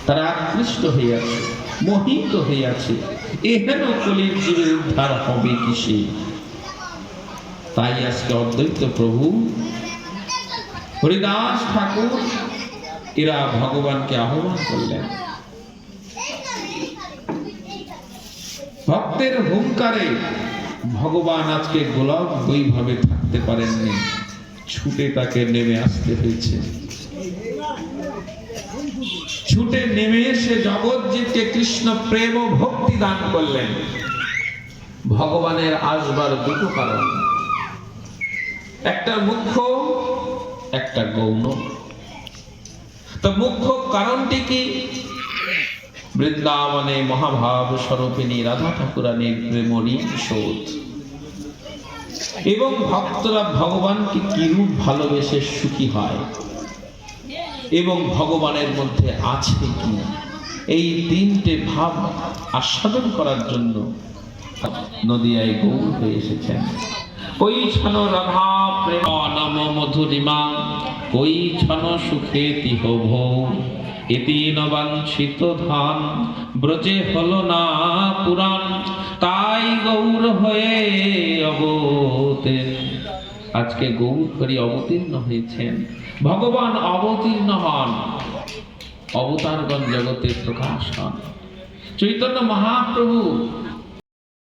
তারা আকৃষ্ট হইয়াছে, মোহিত হইয়াছে। এহেন কলির জীবের উদ্ধার হবে কিসে? তাই আজকে অদ্বৈত প্রভু, হরিদাস ঠাকুর এরা ভগবানকে আহ্বান করলেন। ভক্তের হুঙ্কারে ভগবান আজকে গোলাপ বৈভাবে থাকতে পারেননি, ছুটে তাকে নেমে আসতে হয়েছে। ছুটে নেমে এসে জগৎজিৎকে কৃষ্ণ প্রেম ও ভক্তি দান করলেন। ভগবানের আসবার দুটো কারণ, একটা মুখ্য, একটা গৌণ। তো মুখ্য কারণটি কি? বৃন্দাবনে মহাভাব স্বরূপিণী রাধা ঠাকুরানীর প্রেমরী শোধ এবং ভক্তরা ভগবানকে কিরূপ ভালোবেসে সুখী হয় এবং ভগবানের মধ্যে আছে কি, এই তিনটে ভাব আস্বাদন করার জন্য নদিয়ায় গৌর হয়ে এসেছেন। কই ছন রাধা প্রেম নম মধুরিমা, কই ছন সুখে তিহ ভৌ, এতি নবাঞ্ছিত ধান ব্রজে হলো না পুরাণ, তাই গৌর হয়ে অবতীর্ণ। আজকে গৌর হরি অবতীর্ণ হয়েছেন। ভগবান অবতীর্ণ হন, অবতারগণ জগতে প্রকাশ হন। চৈতন্য মহাপ্রভু